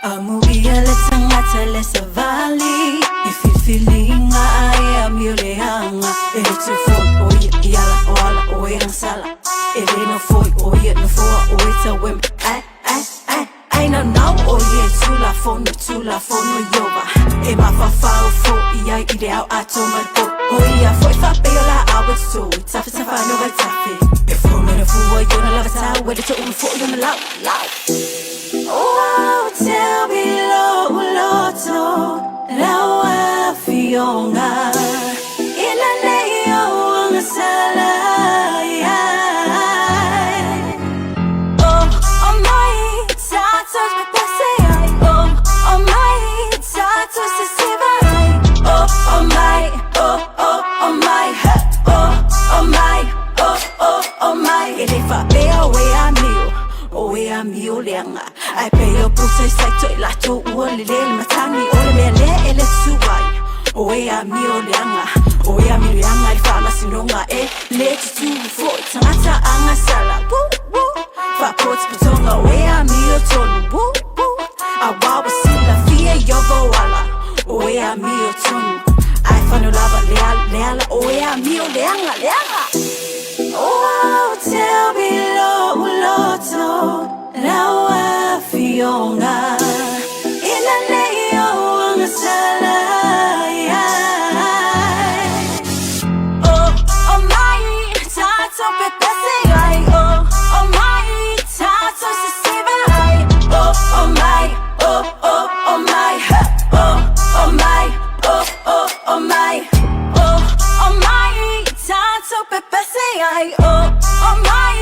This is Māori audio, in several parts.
Amubia letangata lesavali. If you feeling I am yuleanga. It's a phone oye yala wala oye sala. It ain't no foi oye no for oye ta wim. I know oye tula phone no yoba. Ema fa fo iya ideal atoma do. Oye foi fa beola I was so tough to find no way taffy. Before me the fool you no love ta where to for you loud. Oh, tell me loto, now I feel nga. Ila leo ang sala. Oh my, tatos me pasay. Oh my, tatos se sibay. Oh my, oh my, oh my. Ele fa bea we amigo. Oe amigo lenga. I pay your process like to lato wole le matani ole mele ele suwai. Oe amigo lenga. Oe amigo lenga il fama sinonga le tu fo tangata anga sala. Woo. Fa pot putonga oe amigo tonu. Woo. Awawa sila fie yogo wala. Oe amigo tonu. I fano lava leala oe amigo lenga. Oh, tell me loto, now I feel nga. Ila leo ang sala. Oh my, tato pepe say. Oh my, tato se sibay. Oh my, oh my, oh my, oh my. Oh my, tato pepe say. Oh my,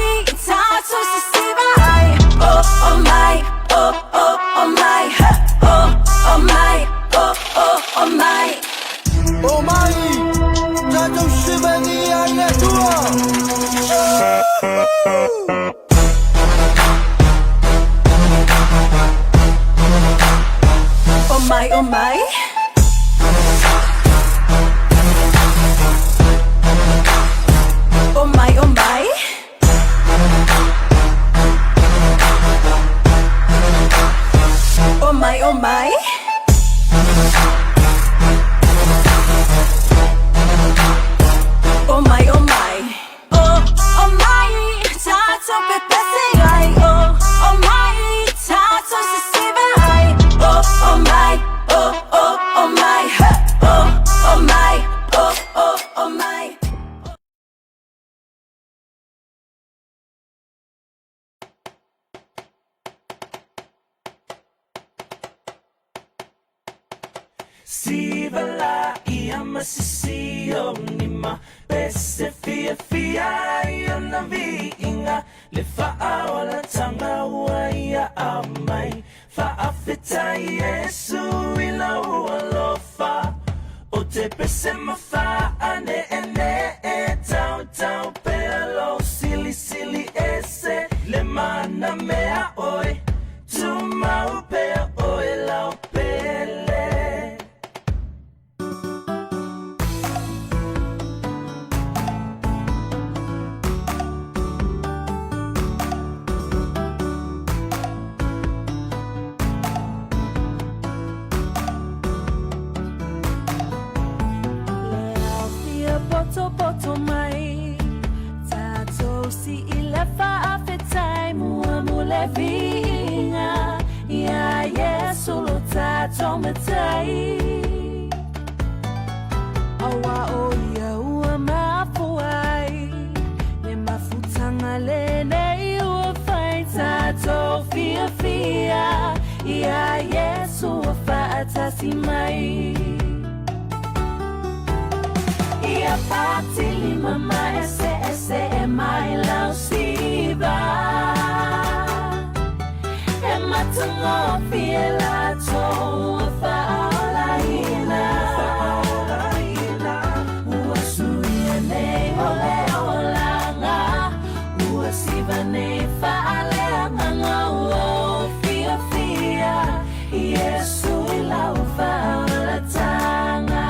tato se sibay. Oh my, oh my, oh my, oh my. Oh my, tato sibay ni aya tua. Oh my, oh my. Oh my, oh my. Oh my, oh my. Oh my, oh my. Oh my, tato pepe say. Oh my, tato se sibay. Oh my, oh my, oh my, oh my. Sivala ia masisiyo ni ma pese fia iyo na viinga le faa wala tanga waya amai faa fita Yesu ila ualofa o te pese mafa ane tau pelo sili ese le mana mea oi tu maupe oi lau pele. Poto mai tato si ilefa afetai mule vinga ya Yesu lo tato metai awa oya ua mafuai ne mafutanga lene ua fai tato fia ya Yesu fa atasi mai. Ia patili mama ese mai lau siba. E matungo fiela to faala ina. Ua suia nei ole olanga. Ua siva nei faale amanga ua fia. Yesu ila ufaala tanga.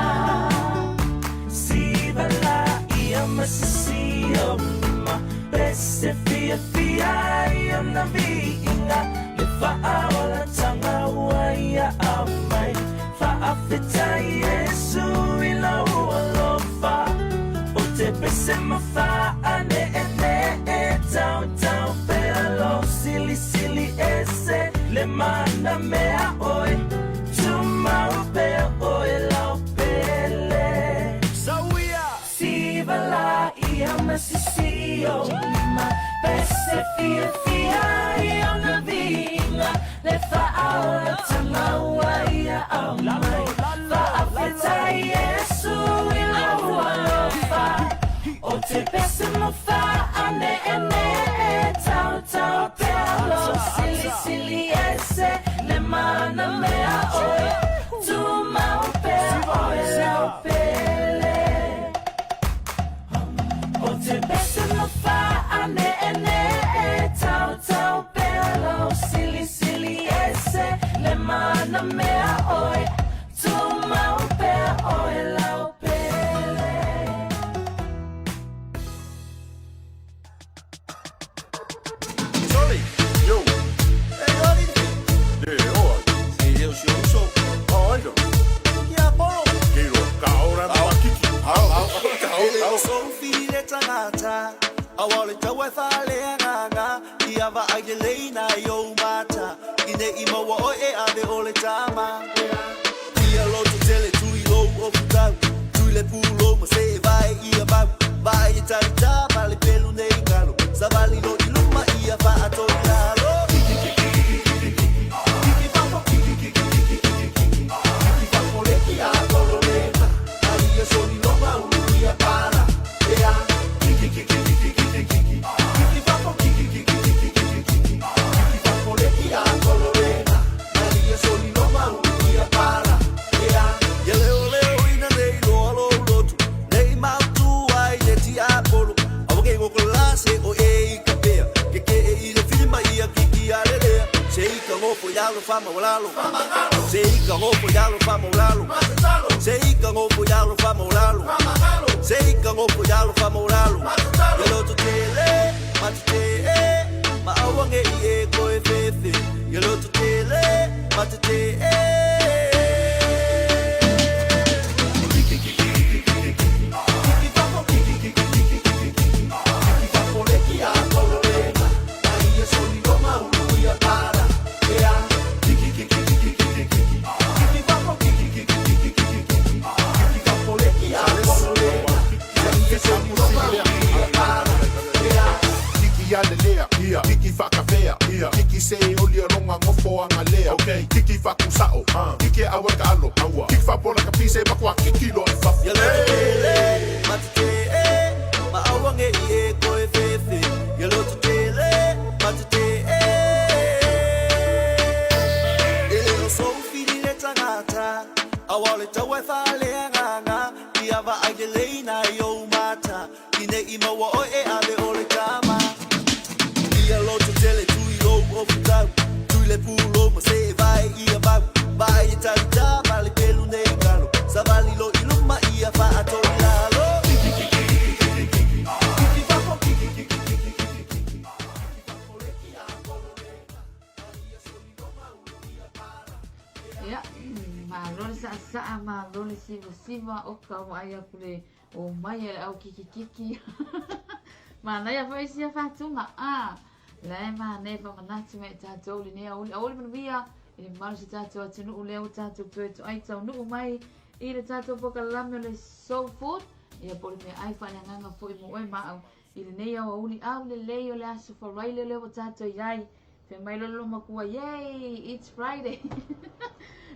Masisiyo ma pese fia iyo na viinga le faa wala tanga semafa ane ene tau tau pelo silly silly ese le mana mea oi tuma pe oi la pele so we are sivala ia masisio ma pese fia fia ia na vinga le fa aula tanga ia au mai fa afeta yesu ila fa o te pessimo fa ane ene tau tau pelo silly silly ese le mana mea oi tu mau pe oi la pele o te pessimo fa ane ene tau tau pelo silly silly ese le mana mea oi tu mau pe oi la pele. Sorry, yo. Hey, Ori. Yeah, oh. Sí, yo show. Oh, yo. Yeah, polo. Quiero caora na kiki. Au. So fine tangata. Awale tawe fale nganga. Iava agelena yo mata. Ine ima wa oe ave ole tama. Ia lo to tele tu ilo ofuta. Tu le pulo ma se vai ia ba. Vai tarita vale pelo nei galo. Savali lo iluma ia va atorilo. Fama olalo, sei que no folhalo, fama olalo, sei que no folhalo, fama olalo, sei que no folhalo, fama olalo. Yelo to tele, matete, ma awange ie ko efefe. Yelo to tele, matete. Kiki fakafea, Kiki se oli ronga ngofo angalea. Okay, Kiki fakusao, Kiki awaka alo, Kiki fapola kapise bakwa Kiki lo fa. Yele matete, ma awange ie ko efefe. Yelo tele matete. Ele so fili tangata, awale tawe fale nganga. Iava agelena yo mata, ine ima wa oe ave ole kama. Yellow to tell it to you of time. To le pulo, ma se vai ia ba. Vai tarita, vale pelo negalo. Savali lo iluma ia fa atorilo. Ya, malole sa malole siva o ka waya kule o mai au kiki. Mana ya fa isia fa tunga la ma ne fa manati me tatou le ne au le via e mal se tatou atunu o leo tatou tu ai tau nu mai i le tatou poka lame le soul food e po le ai fa le nganga fo i mo e ma au i le nei au uli au le leo le aso fa rai le leo tatou yai fe mai lo makua yay it's Friday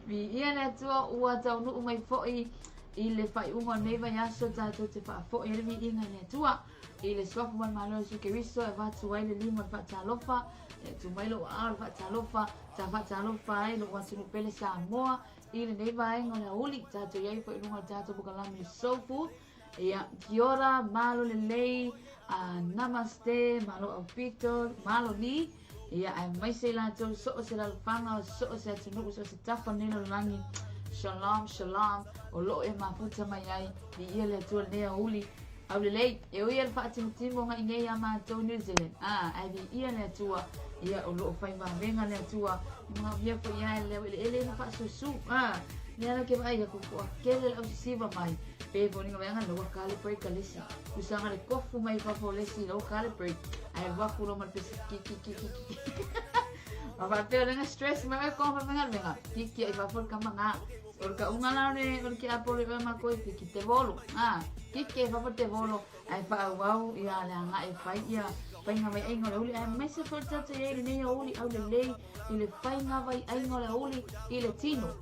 vi ia le tua ua tau nu mai fo i le fai unga nei vai aso tatou te fa fo i le mi inga le tua i le swafu man malo su ke riso e vatu ai le limon fa talofa e tu mai lo al fa talofa ai lo wasu no pele sa moa i le nei vai ngona uli tato yai fo lunga tato buka lami sofu ia kiora malo le lei namaste malo au pito malo ni ia ai mai se la to so se la fanga so se tunu so se tafa ni lo langi shalom o lo e mafuta mai ai di ia le tu le uli au le lei e o ia le whaatimo nga inge ia mātou New Zealand ai vi ia le atua ia o loo whai mawenga le atua mga ia po ia le ele na whaasosu Nena ke mai ko ko kele au siva mai. Pe poni nga nga no kale break kalesi. Usanga le kofu mai fa polesi lo kale break. Ai wa ku no mal pesi ki. Apa pe dengan stress mai ko fa venga. Ki ai fa for kama nga. Orka unga la ne orki apole ba ma ko ki te volo. Ki fa te volo. Ai fa wow ia la nga ai fa ia. Pai nga vai aingo le uli ai mai se for tata ia le nei uli au le lei i le pai nga vai aingo le uli i le tino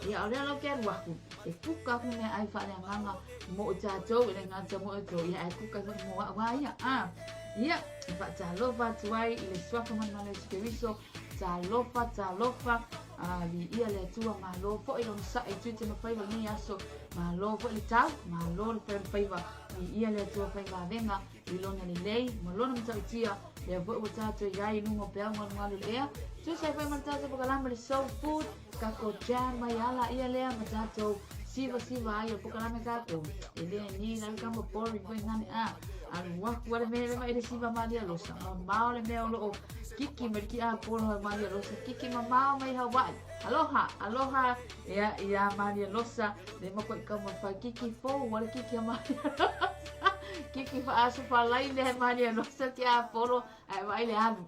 ia ole lo ke waku e kuka ku me ai fa le nganga mo tato i le ngata mo to ia ai kuka mo wa ia ia fa talo fa tuai i le swafa man le skeriso talofa li ia le tua ma lo fo i lo sa i tuite ma fai ni aso ma lo fo i tau ma lo le fai va li ia le tua fai va venga i lo na lei ma lo na mta tia le vo o tato ia i nungo pe ngo ngalo le ia tu sai fai mta tato ka lama le soul food ka ko jam mai ala ia le ma tato siva ai o ka lama ka ko ele ni na ka mo por ko ngani al wa wale me mai le siva ma dia lo sa ma le me o Kiki merki a polo Maria Rosa Kiki mama mai Hawaii aloha ya Maria Rosa le mo ko ka mo fa Kiki fo wala Kiki Maria Rosa Kiki fa asu fa lai le Maria Rosa ki a polo ai vai le anu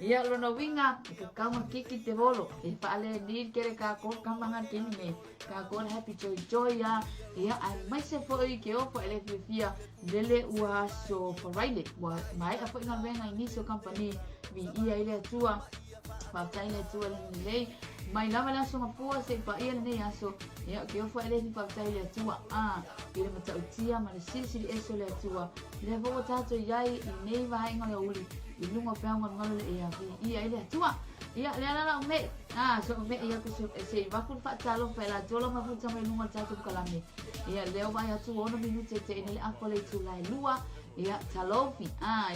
ya lo no winga ka mo Kiki te bolo e fa le ni kere ka ko ka manga kini me ka ko happy joy ya ai mai se fo i ke o fo ele fia lele ua so fa raile wa mai a fo ina venga inicio company vi ia ile tua fa ile tua lei mai lava la so mapua se pa ia nei aso ia ke o fa ile ni fa ile tua ile mata utia ma le sisi eso le tua le vo tato iai nei vai ngale uli i lunga pe ngalo le ia vi ia ile tua ia le ala me so me ia ku se va ku fa talo fa la tolo ma futa mai lunga tato kalame ia leo vai atu ono minute te ni akole tu lai lua ia talofi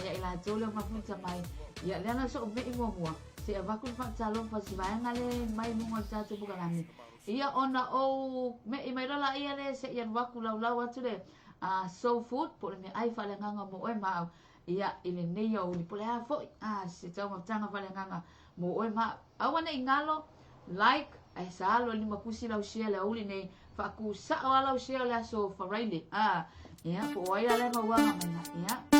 ia ila tolo ma futa mai ia le ana so me mua se avaku fa talo fa si vai ngale mai lunga tato kalame ia ona o me mai la ia le se ia waku lau atu le soul food po me ai fa le nganga mo e ma ia ile nei o ni pole ha fo se tau ma tanga fa le nganga mo e ma awana ingalo like ai sa lo ni mapusi la usia la uli nei fa ku sa ala usia la so fa raile ia po ai la ma wa ma ia ko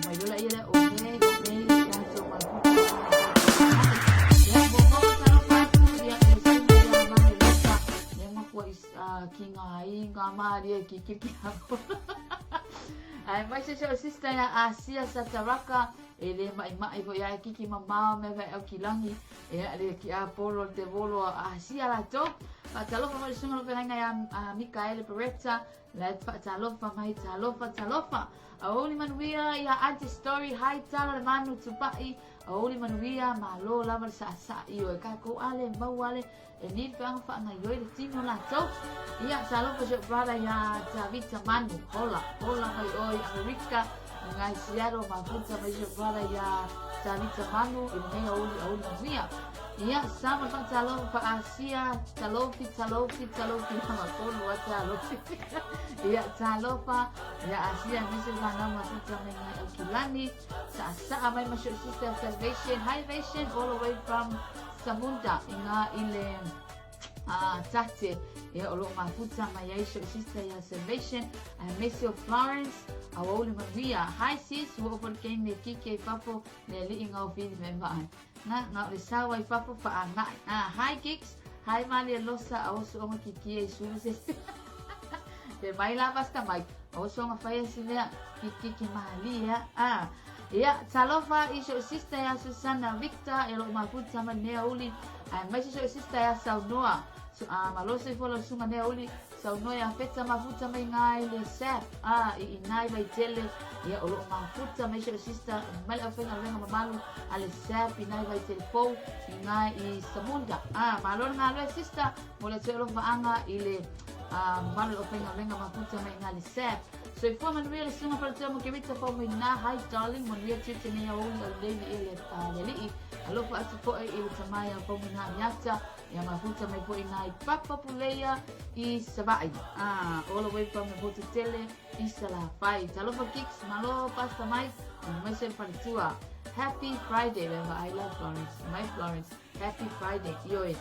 mai lo la ia o nei la so ma ia bo ko ta fa tu ia ni sa ia ma ni sa ia ma ko kinga ai nga ma dia ki ai mai se sister ya Asia Sataraka ele mai vo ya kiki mama me vai au kilangi le ki a polo te volo Asia la to talo fa mai sunga lo venga ya Michael Peretta la talo fa mai talofa auli manuia ya anti story high tala manu tupai auli manuia malo la sa io ka ko ale mau ale ni fa fa na yo le tino la to ia talo fa brada ya Davita manu hola mai oi America ngai siaro ma futa mai brada ya Davita manu ne auli manuia ia sama fa talo fa Asia talofi ma ko no talofi ia talofa ya Asia misi mana ma futa mai Kilani sa mai masuk sister Salvation Salvation all the way from Samunda inga ile tate ya olo mafuta mai Aisha sister ya Salvation Miss Florence awoli Maria hi sis wo for game ne kike papo le li inga ofin member na le sawa i papo fa na hi gigs hi Maria Losa also o kiki su se te mai la basta mai also nga fa ya kiki Maria ia talofa iso sister ya Susana Victor elo mafuta mai ne uli mai iso sister ya Saunoa malose folo sunga ne uli saunoa ya feta mafuta mai ngai le sap i nai vai tele ia olo mafuta mai iso sister mai afenga lenga mamalu ale sap i nai vai tele fo i ngai i Samunda malon ngalo sister mole telo faanga ile malu afenga lenga mafuta mai ngai le sap so if woman really sunga para temo que vita for me na hi darling mon via tite ne ya uli levi ile leli alo fa atu po ile tamaya for me na nyata ya mafuta mai po ina papa puleia i sabai all the way from the hotel i sala fai talo for kicks malo pasta mai mai sen paritua happy Friday leva I love Florence my Florence happy Friday ioe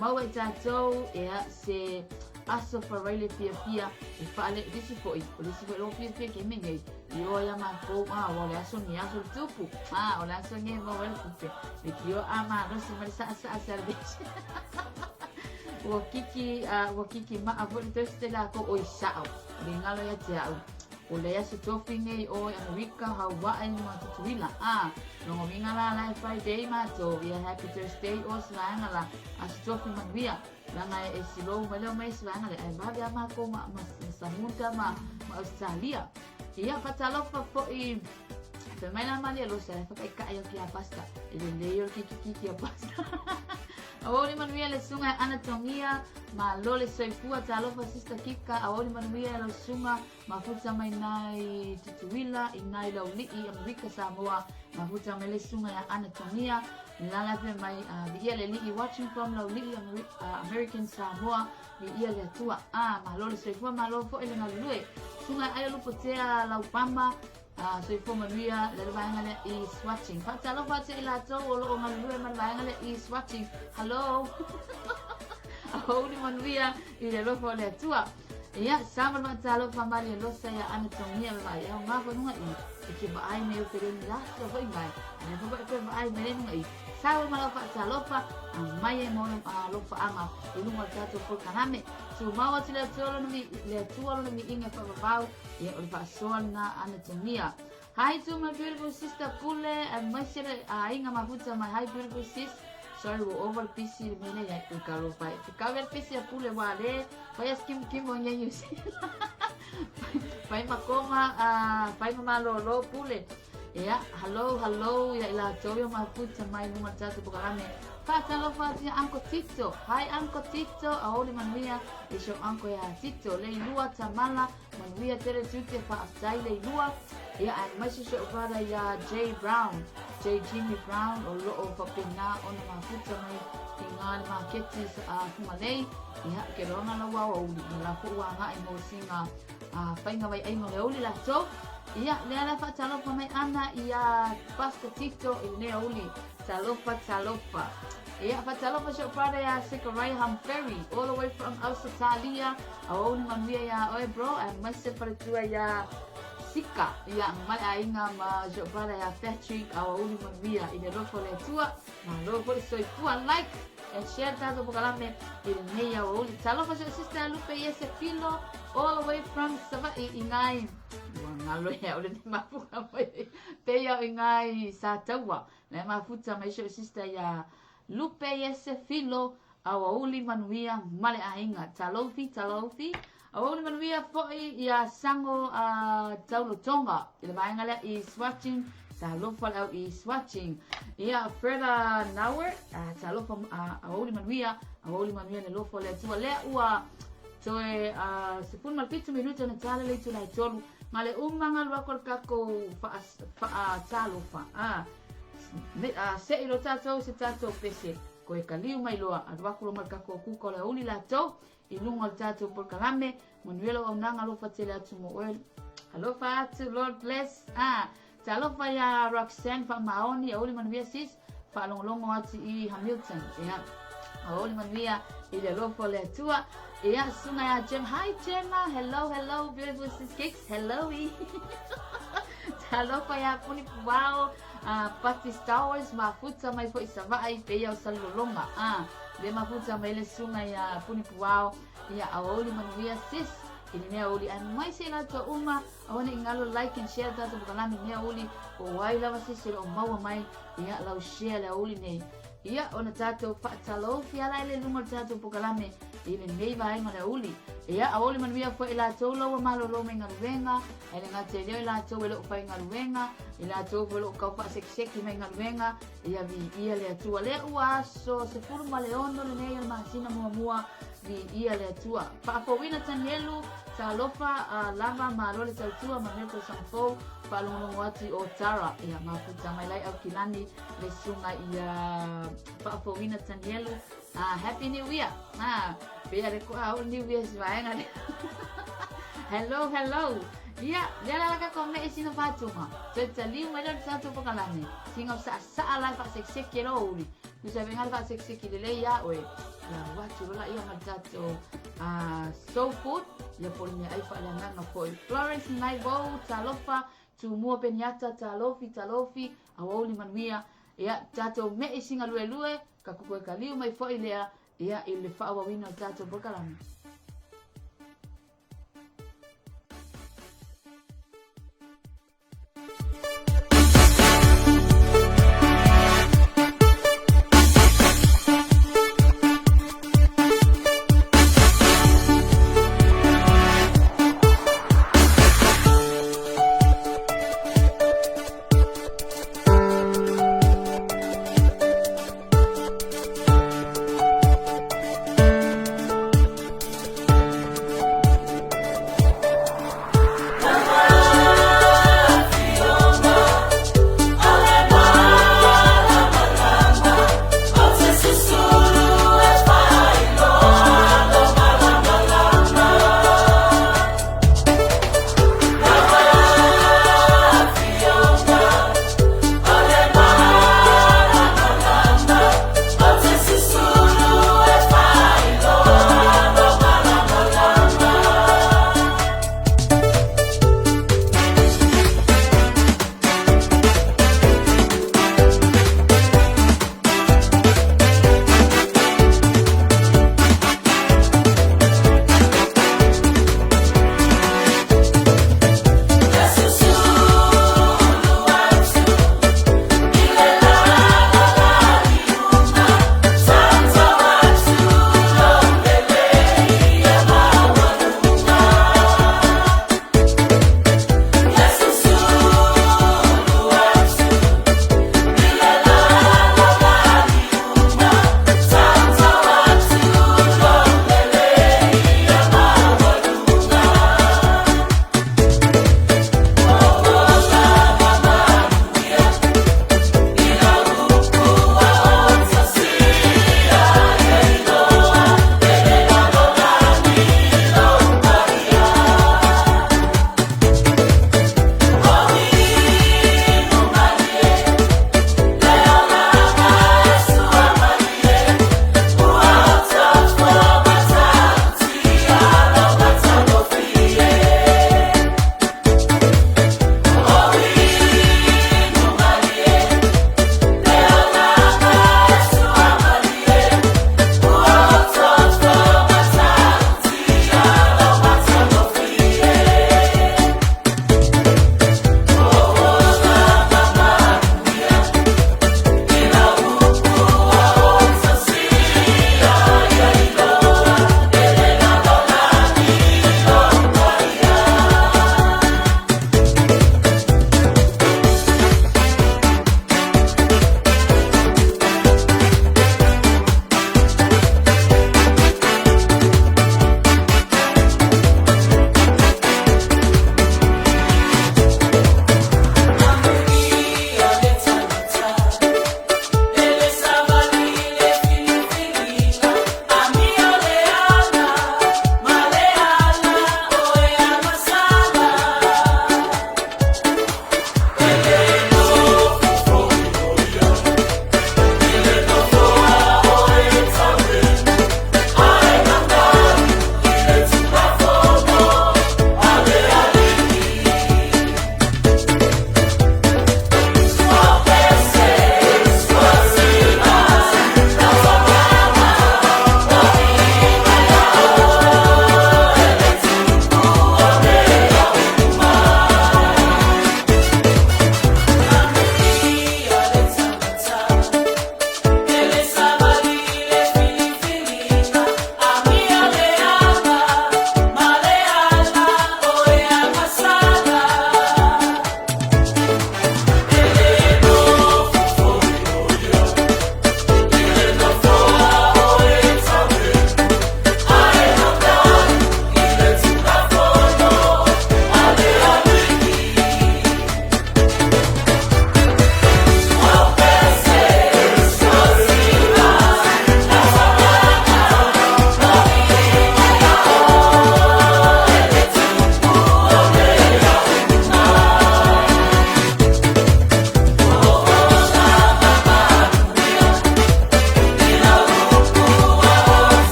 mau e tātou se aso wharaile pia e whaale risi fo'i o risi fo'i lo pia ke mengei i o ia mākou o le aso ni aso le tupu o le aso nge mau ele kupe e ki o rosi mare saa service ua kiki maa foli Thursday la ko o i sao le ngalo ia te au o le aso tofi ngei o Amerika Hawaii ma tutuila longo minga la Friday mātou ia happy Thursday o svaanga la aso tofi manuia langa e silo mele mai svaanga le ai mavi ama ko ma samuta ma Australia ia patalofa fo'i pe mai la mali lo sa fa kai yo ki a pasta e le yo ki a pasta Aoli manuia le sunga anatomia ma lole soifua talofa sista kika aoli manuia le sunga mafuta mai nai tutuila inai la ulii Amerika Samoa mafuta mai le sunga ya anatomia lala pe mai via le lii watching from la ulii American Samoa via le tua ma lole soifua ma lo fo ele ngalue sunga ai lu potea la upamba soifua manuia le vainga le is watching fatalofa te ila to o lo ngalue ma vainga le is watching hello Aoli manuia i le lofo le tua ia sama matalofa mali lo sa ya anatomia vai ya ngafo nunga i ke ba ai me o pere ni la so vai mai ne ko ba ai me nunga i sawa malofa talofa mai e mo lofa ama i lunga tato por kaname tu mawa tile tolo mi le tuolo mi inga fa bau ia o fa sona anatomia hi to my beautiful sister Pule and my sister inga mafuta my hi beautiful sis sorry we're over PC mene ya tu kalau pai kawer PC Pule wale pai skim monya use pai makoma pai malo Pule ya hello ya ila toyo mafuta mai numa tatu bukarame fatalo fatia anko Tito hi anko Tito aoli manuia isho anko ya Tito le lua tamala manuia tere tute fa asai le lua ya ai mashi sho fara ya Jimmy Brown o lo o papina ona mafuta mai tingal marketi kumalei ya ke ronga la wa o la ko wa nga i mo singa fainga vai ai mo le oli la so ia le ala fa talofa mai ana ia pasta Tito i ne oli talofa ia fa talofa sho fara ya Sikarai Humphrey all the way from Australia aoni manuia ya oi bro and myself para tua ya Sika ia mai ainga ma sho fara ya Patrick aoni manuia i le rofo le tua ma rofo le soifua like and share tato pokalame i le nei aoni talofa sho sister Lupe Yese Filo all the way from Savai ingai ngalo ya ole ni mafuta mai pe ya ingai sa tawa le mafuta mai sho sister ya Lupe Yese Filo auli manuia male ainga talofi auli manuia foi ya sango taulo tonga ile mainga le is watching talofa au is watching ya Freda Nauer talofa auli manuia le lofo le tua le ua toe sepun malpitu minuto na tala le tu la tolu ngale umanga lwa kol kako fa talofa se ilo tato se tato pese ko e kaliu mai loa adwakulo markako ku ko le uli la to i lunga tato por kalame monuelo o nanga lo fatele atu mo oil hello fatu Lord bless talofa ya Roxanne fa maoni uli manuia sis fa longo ati i Hamilton ya uli manuia i le lofo le tua ia suna ya Jem hi Gemma hello beautiful sis cakes hello talofa ya puni puao Pati Star Wars mafuta mai fo isavai pe ya salolonga le mafuta mai le sunga ya puni puao ya aoli manuia sis ini ne aoli an mai sela to uma awani ngalo like and share tato bukalami ne aoli o wai lava sis o maua mai ya lau share la aoli ne ia ona tato fatalo fiala ile lungo tato bukalami ile nei vai ma aoli ia aoli manuia fo ila to lo malo lo menga venga ele ngate le la to lo fa nga venga ila to lo ka fa sek menga venga ia vi ia le tua le uaso se forma le ono le nei masina mua vi ia le tua pa fo wina tanelu talofa lava malo le tua maneto sanfo pa lo wati o tara ia mafuta mai lai au kilani le sunga ia pa fo wina tanelu happy new year Pia de ko new year svaenga hello ia la ka komme isino fatuma tali mai le tato pokalane singa sa ala fa sek kero uli Ni sa venga fa seksi le ya oe. La watu la ia matato soul food ia poli me ai fa la nganga foi. Florence Naibo talofa tu mua peniata talofi awoli manuia ia tato me isinga lue ka kuko kaliu mai foi lea ia ile fa wa wino tato bokalami.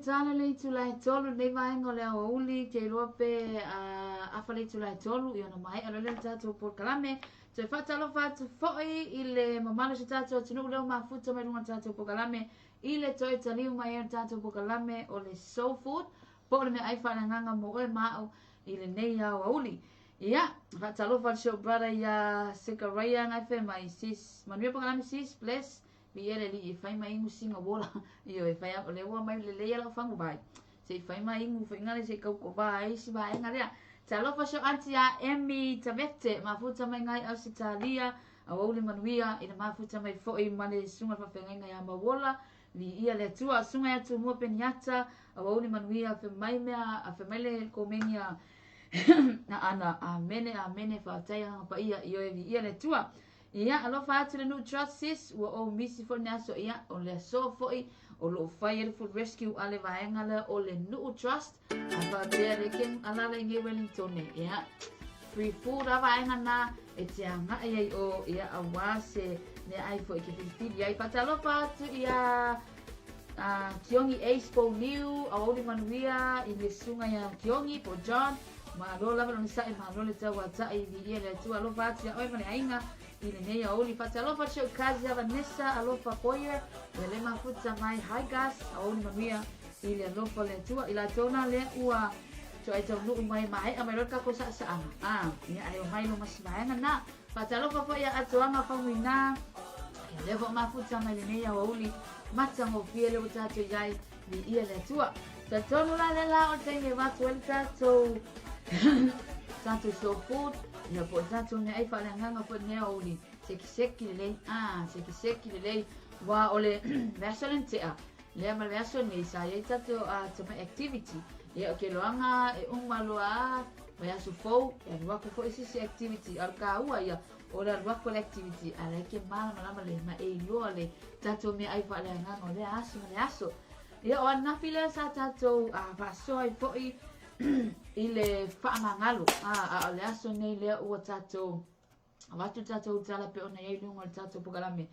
tala le tu lai tolu nei vaenga le au uli ke roa pe afa le tu lai tolu i ona mai ala le tatu por kalame te fatalo fatu foi i le mamalo se tatu tunu leo mafuta mai runga tatu por kalame i le toi taliu mai tatu por kalame o le soul food po le me ai whananganga mo e mao i le nei au uli ia fatalo fatu show brother ia Sekaraya ngai fe mai sis manuia por kalame sis bless mi ele li fai mai ingu singa bola io e fai o le wa mai le le la fangu bai se fai mai ingu fai ngale se kau ko bai si bai ngale ta lo fa sho antia emi tavete ma futa mai ngai au sitalia au ole manuia ina ma futa mai fo i mane sunga fa fenga ngai ama bola li ia le tua sunga ya tu mo peniata au ole manuia fe mai mea a fe mai le komenia na ana amene fa taya pa ia io e ia le tua ia alo fa atu le no trust sis o misi fo naso ia o le so fo i o lo fire for rescue ale vaenga le o le no trust ava te le ken ala le nge Wellington ia free food ava vaenga na e te anga ia o ia awa se ne ai fo ki fiti ia pa talo pa atu ia Kiongi Ace po Liu a oli manuia i le sunga ia Kiongi po John ma lo lava no sai ma lo le tawa tai di ia le tu alo fa atu ia oi mane ainga i le nei aoli fata alofa show kazi ava nessa alofa poia le mafuta mai high gas aoli mamia i le alofa le tua i la tona le ua so ai tau nuu mai mai a mai roka ko sa sa ia ai o mai no mas mai na fata alofa poia atuanga famina le vo mafuta mai le nei aoli mata mo fiele o tato yai di ia le tua ta tonu la le la o tenge va tuelta so tato so food ia po tato ne ai fale nganga po ne oli seki le seki le wa ole versalente le ma verso ne sa ia tato tama activity ia ke loanga e malo vai aso fo ia wa ko isi activity al ka ua ia ora wa ko activity ala ke mala le ma e lo le tato me ai fale nganga le aso ia o na file sa tato va so ai fo ile whaamangalo le aso nei lea ua tatou watu tatou tala pe ona iei lunga le tatou pukalame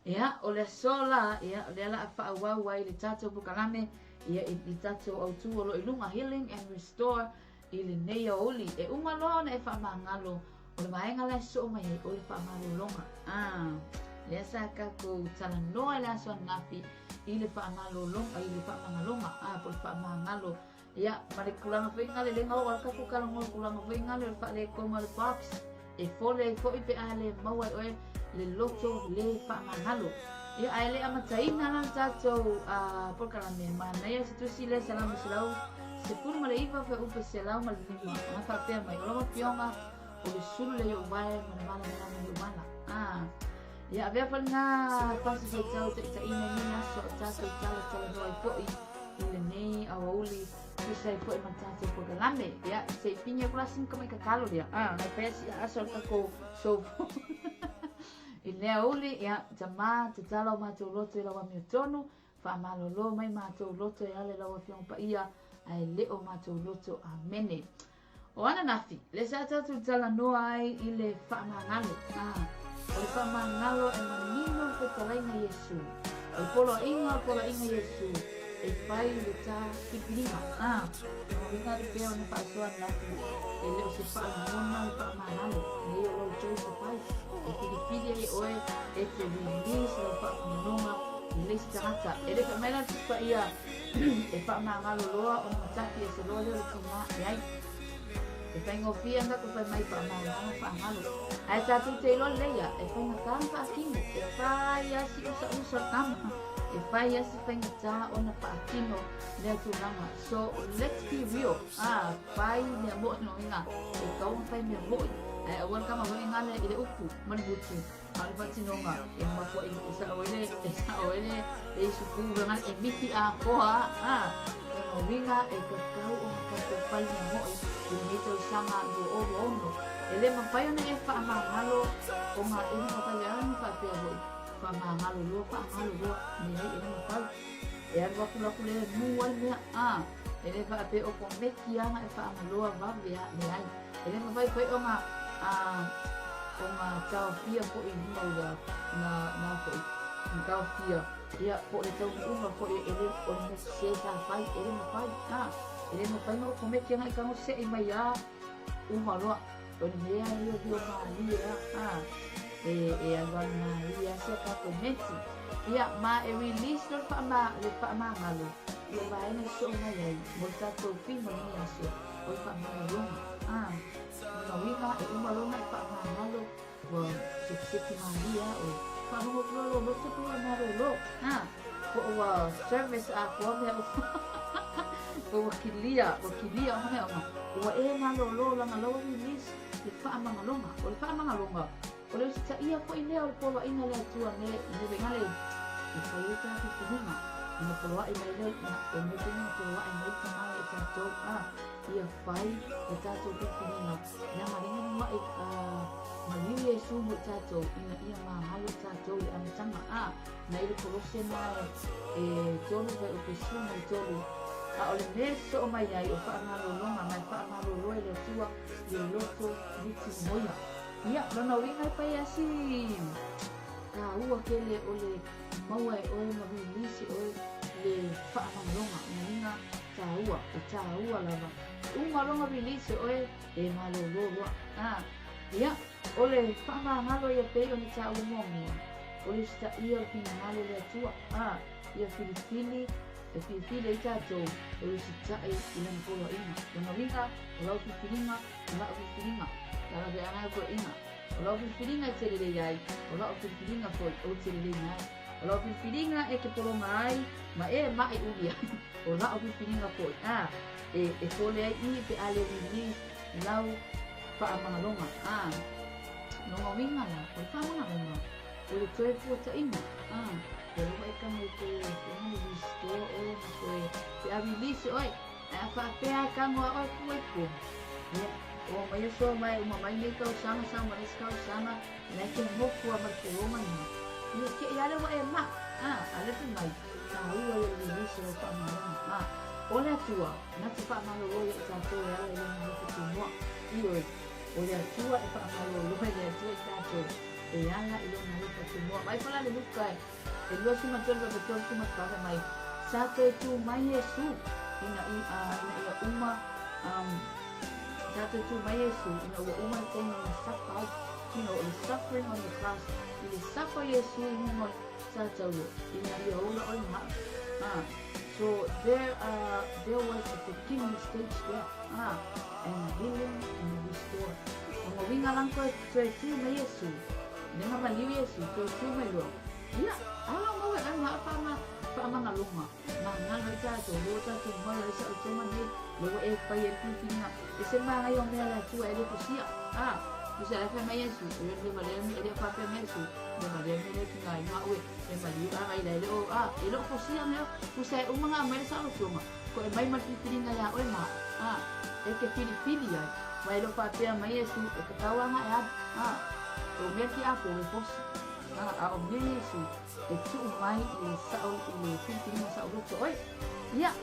ia o le sola ia le ala whaawau ai le tatou pukalame ia i tatou au tu o lo i lunga healing and restore i le nei a oli e unga loa na e whaamangalo o le maenga le so mai o le whaamangalo longa le asa kako tala noa le aso nafi i le whaamangalo longa i le whaamangalo longa po le whaamangalo ia mare kulanga whainga le lenga o alka kukala ngol kulanga whainga le whaale koma le box e fole fo i pe ale maua oe le loto le whaamangalo ia ai le amataina lang tatou porkalame mana ia situsi le salamu silau se puru male iwa fe upe silau male lima nga whapea mai olama pionga o le sulu le iuwae mana iumana ia avea pal nga pasi fe tau te ina nina so tatou tala noai poi i le nei awauli sai foi mantate por galame ya se piña clasin como que calo dia na pesi aso kako so i le oli ya tama te tala ma te loto i lawa miotonu fa malo lo mai ma te loto e ale lawa fiong pa ia ai le o ma te loto amene o ana nafi le sa tu tala no ai i le fa mangalo o fa mangalo e manino ko talaina Yesu o polo inga Yesu e fai le ta kipilima o vinga de peo ne pasua na e le se fa mona pa manalo e o lo jo se fai e kipili oe e te vindi se fa mona le stata e le kamera se fa ia e fa manalo loa o mataki e se loa le tima e ai e fai ngofia nga ko fai mai pa manalo ai ta tu te lo leia e fai na kamba kimo e fai asi usa kama e fai asi whaingata o na paakino lea tūranga. So, let's be real. Fai mea mo'i no inga. E kaunga fai mea mo'i. E awan kama hoi ngale i le upu, mani butu. Hali pati nonga. E mafua i sa oele, e suku rangan e miti a koha. E mawinga e kakau o makato fai mea mo'i. I mito sanga do ovo ono. E le mawhai ona e wha amangalo o ma e mawhai ani wha pia hoi. Pamangalo lo ni ai e mafai e arwa kula le muai mea e le fa pe o ko meki anga e fa amaloa va vea ni ai e le mafai fai o nga tau fia po i mua na po Engkau fia. Ia po le tau uma po ele o le se sa fai ele mo fai. Ele mo fai mo come que ngai kang se mai ya. Uma lo. O le mea io dio Maria. Agora Maria se ka kometi. Ia ma e release no fa ma le fa ma ngalo. Ia vai na so mai ai. Mo ta to fi mo ni aso. O fa ma lo. No wiga e uma lo na fa ma ngalo. Wa se Maria o fa mo lo se tu na lo. Wa service a ko me o wakilia hone ona. Wa e na lo la ngalo release le fa ma ngalo ma. O fa ma ngalo ma. O le sa ia ko ine o po wa ina le tua me ngale. Ika ita ki kuhima. Ina poloa ina ile na o me tini poloa ina ita mai e tato. Ia fai e tato ki kuhima. Ia maringa ni wa Mariu Yesu mo tato. Ina ia mahalo tato i amitanga. Na ile kolose mai tolu vai upesu mai tolu. O le meso o mai ai o whaangalo longa. Mai whaangalo loe le tua i o loto viti moia. Ia, lona winga pa asi. Ua kele o le maua e oe ma release o le whaamangonga. Winga tāua, tāua lava. Unga longa release o e malo loa. Ia, o le whaamangalo ia pei o ni tā umomua. O le sta ia o pina malo le atua. Ia Filipini, e Filipini i tātou. O le sta e ilan kola inga. Lona winga, o lau Filipininga, o lau Filipininga. Lala be ana ko inga. O lau Filipininga e tere ai. O lau Filipininga foi o tere ai. O lau Filipininga e ke polo mai, ma e mai ulia. O lau Filipininga foi. E fole ai I pe ale ni lau pa amangalonga. Longa winga la, o pa amangalonga. O le toe puata inga. O lau e kama te ni listo o na koe. Pe a release oi. A fa pe a kama oi koe ko. O mai so mai uma mai le kau sama mai kau sama na ke mo ko ma ko ma ni ni ke ya le wa e ma ale tu mai ta u le ni so pa ma o le tua na te pa ma lo ya ta to ya le ni ko tu mo I o le tua e pa ma lo le tua ta to e ya la I lo na le ko tu mo mai pa la le buka e lo si ma to le ko tu ma pa mai sa to tu mai Yesu ina uma Tato tu mai Yesu, ina ua uma tenu na sapa, the suffering on the cross, ina sapa Yesu ina sa taulo, ina ia ola o ma. So there was a beginning stage there, and healing and restore. Ang winga lang ko tu mai Yesu, nema maliu Yesu, tu mai lo. Ia, ala mo ang pa mga lunga. Mga tato, lo tato mo la sa utoma ni, lo e pa ye Pilipina. Ese mga yung mela tu ele kusia. Bisa fa mai Yesu, le malem ele pa pa Yesu. Le malem ele tinga ma we, le maliu ai dai lo elo kusia me, kusa mga mai sa utoma. Ko e mai Pilipina ya o ma. E ke Pilipina. Mai lo pa pa mai Yesu, e katawa nga o merki ako le pos. O Yesu, e tu mai I sao I Pilipina sao lo oi. Ia.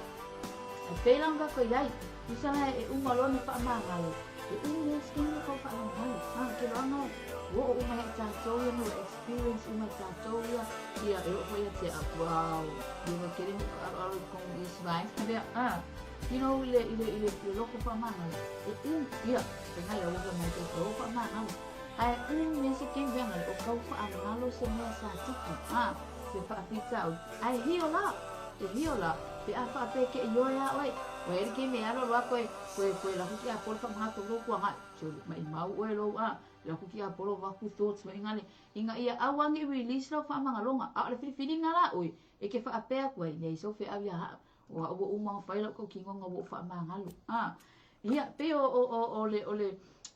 E pelang ka ko yai. Bisa e umalo ni pa mangalo. E skin ko pa mangalo. Ke ano. Wo umay tato yung experience umay tato ya. Ia e ko ya te wow. Di ba kirin ko aro kong is vibes kada. You know ile loko pa mangalo. Ia. Tenga yo ko mai to pa mangalo. Ai nesse quem vem o kau pa angalo se me sa tiki se pa pizza ai hiola pe apa pe ke yo ya oi wer ke me alo wa ko la ku ya por pa ma to lo ku nga chu mai mau e lo la ku ya por wa ku thoughts me ngale inga ia awangi release lo fa mangalonga le feeling ngala oi e ke fa pe ko nei so fe avia wa o uma fa lo ko kingo ngo fa mangalo ia pe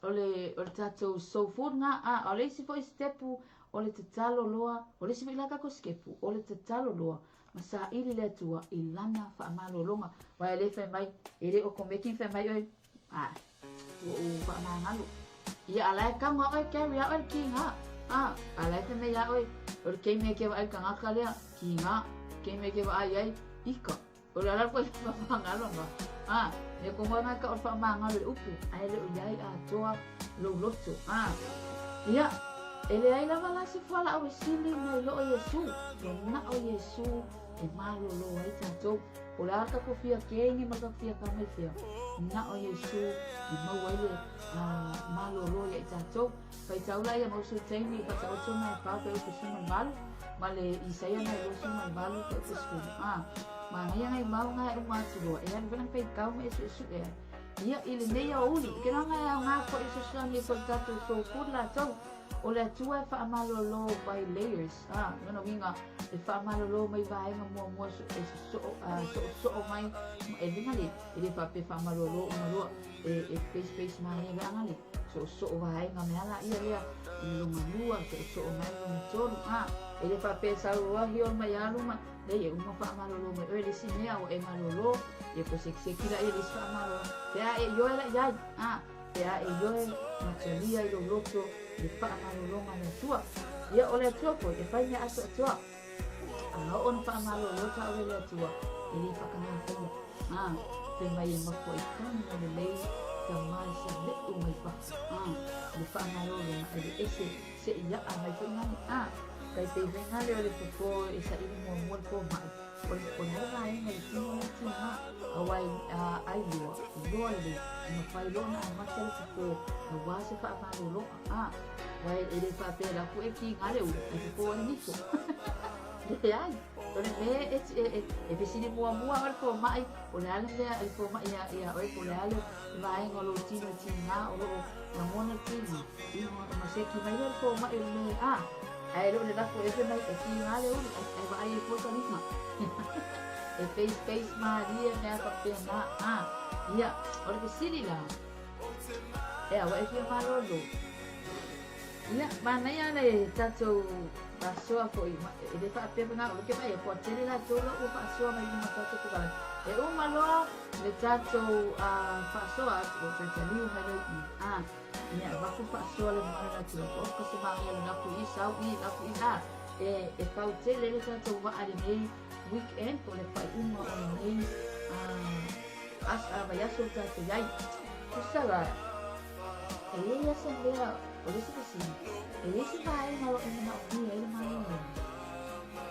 ole tato so food nga ole si foi stepu ole te talo loa ole si vilaka ko skepu ole te talo loa masa ili le tua ilana fa amalo longa wa ele fe mai ele o komeki fe mai oi o fa amalo ia ala ka ngo oi carry out kinga ala fe me ya oi ole ke me ke wa ka ngaka le kinga ke me ke wa ai ika ole ala ko fa amalo nga e como na ka fa manga le upu ai le yai toa lo loto ia Ele ai lava la se fala au sili mai lo Yesu. Na o Yesu e malo lo ai tatou. O la ka ko fia kengi ma ka fia ka mai fia. Na o Yesu e mau ai le malo lo ai tatou. Pai tau la ia mau so taimi ka tau so mai pa pe ko sima malo. Ma le Isaia na lo sima malo ko ko sku. Ma ngai ngai mau ngai o ma tu e an bana pe kau me su e. Ia ile nei o uli. Ke ngai nga ko iso so ni ko tatou so kula tau. O le tua e whaamalolo by layers. Ngana winga e whaamalolo mai vaenga mua so mai e vingali. E le whaamalolo umalua e face mai e vingali. So vaenga me ala ia lea i lunga lua so mai lunga tolu. E le whaapesarua hi o mai aluma. Le e uma whaamalolo mai o e le sinea o e malolo. E ko sekira e le whaamalolo. Pea e yoe la iai. Pea e yoe matalia i lo loto. E whaamalolonga na tua. Ia o le tua po, e whainga aso tua. On whaamalolo ta o le tua. E li whakanga whaia. Te mai e mako i kanga le lei. Ka mai sa le o mai wha. Le whaamalolonga e le ese se ia a mai whaingani. Kai te whaingale o le popo e sa ili mua mua po mai. O le hara e ngai tino le tina. Awai ai lua. Lua le. Ma whai lona a mata le popo. Na wase whaamalolonga. Wai e le whaapera ku e ki ngare u. E popo e niso. Le ai. Tone me e pesini mua o le po mai. O le ale mea e po mai ia oi po le ale. Vai ngolo tino tina o lo na mona tina. Ino o maseki mai le po mai o me ai lo le dako e pe mai e ki ngare u. E vai e po tanima. E face maria me a papena. Ia, o le pesini la. E awa e fia malolo. Ia, mana ia le tatou pasoa fo i e le whaapepe ngā o ke mai e po tere la tolo o pasoa mai lima tatou kukala. E o maloa le tatou pasoa o te taliu mai le i. Ia, waku pasoa le mana la tula. O kasi maa ia le naku i sau i naku i a. E pau tele le tatou waare nei weekend o le whai uma o nei vai aso tatou iai. Kusala, e ia se mea o le sipasini. E ia se vai malo e mana o ni e le mai o.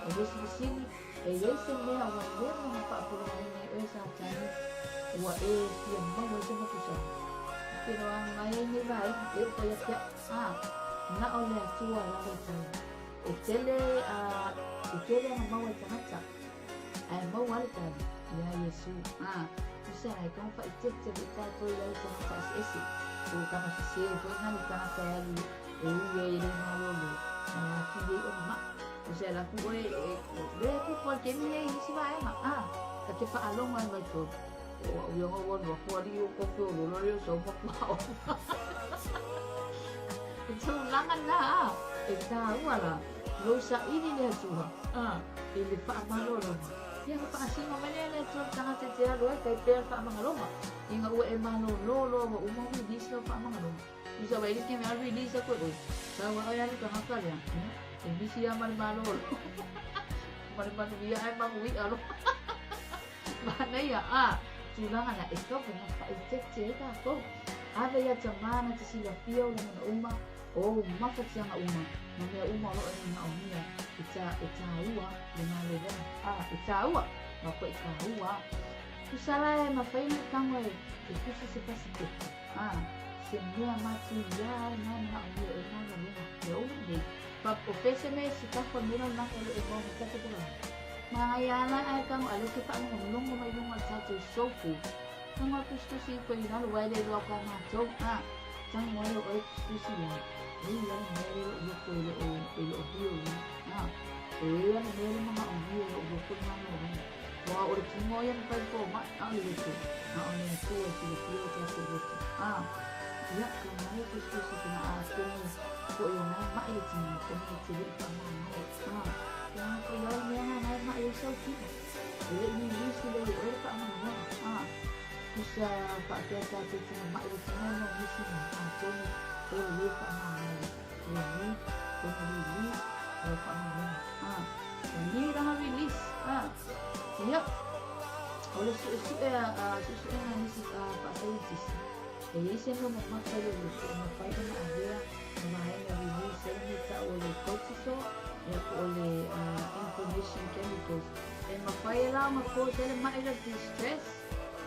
O le sipasini, e ia se mea o lea na whaapura nei e sa tani. Ua e fia mau e se makusa. Pero ang ngai ni vai e ko ia kia. Na o le atua la o tani. E tele na mau e tanata. Ai mau ale tani. Ia Yesu. Kusa ai kama fa itete de tato ia i tanata esi. O kama se foi na tanata ali. E ia i le malolo. Ki ye o ma. Kusa la ku e ku por que mi e si vai ma. Ka ke fa alonga mai to. O yo o no ko ali o ko ko lo lo so mo ma. Itu langan na. E ta wala. Lo sa ini le tua. Ele fa malolo. Ia ka paasino mele le tō tanga te te alo e kai pēr wha amangaloma. Inga ua e mano lolo wa uma release la wha amangaloma. Isa wa ili ke mea release a koe oi. Sa wa oi ali ka haka lea. E misi a mani malolo. Mani mani ia ai mangu i alo. Mana ia tūlanga na e kapu na wha e te e ka kou. Ave ia ta mana te sila pia o na uma. O maka tianga uma. Na mea uma o e na o mia. E ta ua le malo lena. E ta ua. Ma koe e ta ua. Kusala e mawhaina tango e kusa se pasi teku. Se mea matu ia e nana o mia e nana lena. E ola nei. Pa o pese me si kakwa mira naka lo e mau mita te kura. Ma ai ala e tango ale ke pa anga mulongo mai lunga tato sofu. Tango a kustusi ko i nalo waile loa ka mātou. Tango mai o e kustusi ia. Ei ana mere o ko ele o bio na. Ei ana mere mama o bio o ko na no. Wa o ki mo ia pa ko ma a le ko. Na o ne ko e ki bio ta ko ko. Ya ko mai ko ko na a ko yo na ma ile ti ko ni ti le pa ma. Ya ko yo ne na ma ile so ki. Ele ni si le o pa ma. Bisa pa ta ta ti ma ile ti no ni si na ko ni. O le pa ma. Ini release ini dah release siap oleh susu analisis Pak Saintis jadi saya mau makan dulu mau pakai ada main release ini addition chemicals. E mawhai la ma ko tele mai la distress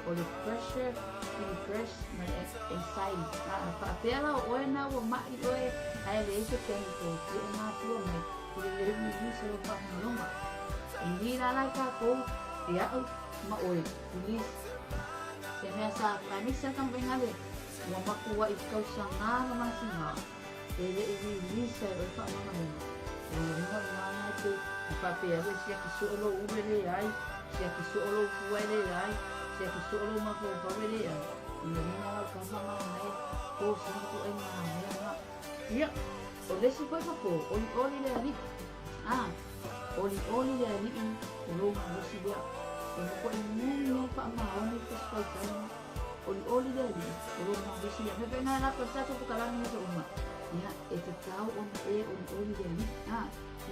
o le pressure depress ma anxiety. Whaapea la oe na wa mai oe ai le ise chemicals ki e ngā pua mai ki le release o whakangalonga. E ni la lai ka kou e au ma oe release. Se mea sa kanisa kang wengale wa makua i kau sa ngā masi ngā. E le e release o whakangalonga. E ringa ngana te whapea le sia ki suolo ure le ai, sia ki suolo fuai le ai, sia ki suolo mako pawe le ai. I ringa la kamama mai ko sinko e ngā mea ngā. Ia, o lesi koe mako, oli le ali. Oli le ali o longa lesi lea. E mako e nuni o whaamaoni kaspai kainga. Oli le ali o longa lesi lea. Me penga la kwa tato pukalangi ni ka uma. Ia, e te tau o na e oli le ali.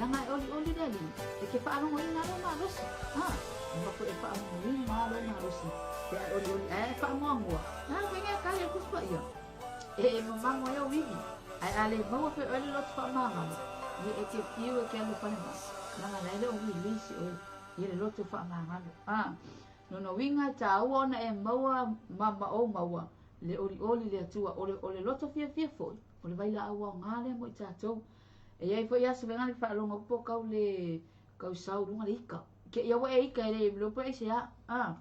Langa e oli le ali. E ke whaanongo i ngā longa losi. Mako e whaanongo i ngā longa losi. Te ai oli, e whaamoangua. Wenga kare kuspa ia. E mamango e o wihi. Ai ale maua pe oli lotu whaamangalo. Ni e ke piu e ke alo panema. Langa leile o release o i le lotu whaamangalo. Nono winga ta ua ona e maua mama o maua. Le oli le atua. O le lotu fia foi. O le waila aua o ngale mo i tātou. E iai foi asa wengani whaalonga upo kau le kau sau runga le ika. Ke iawa e ika e le lopo e se a.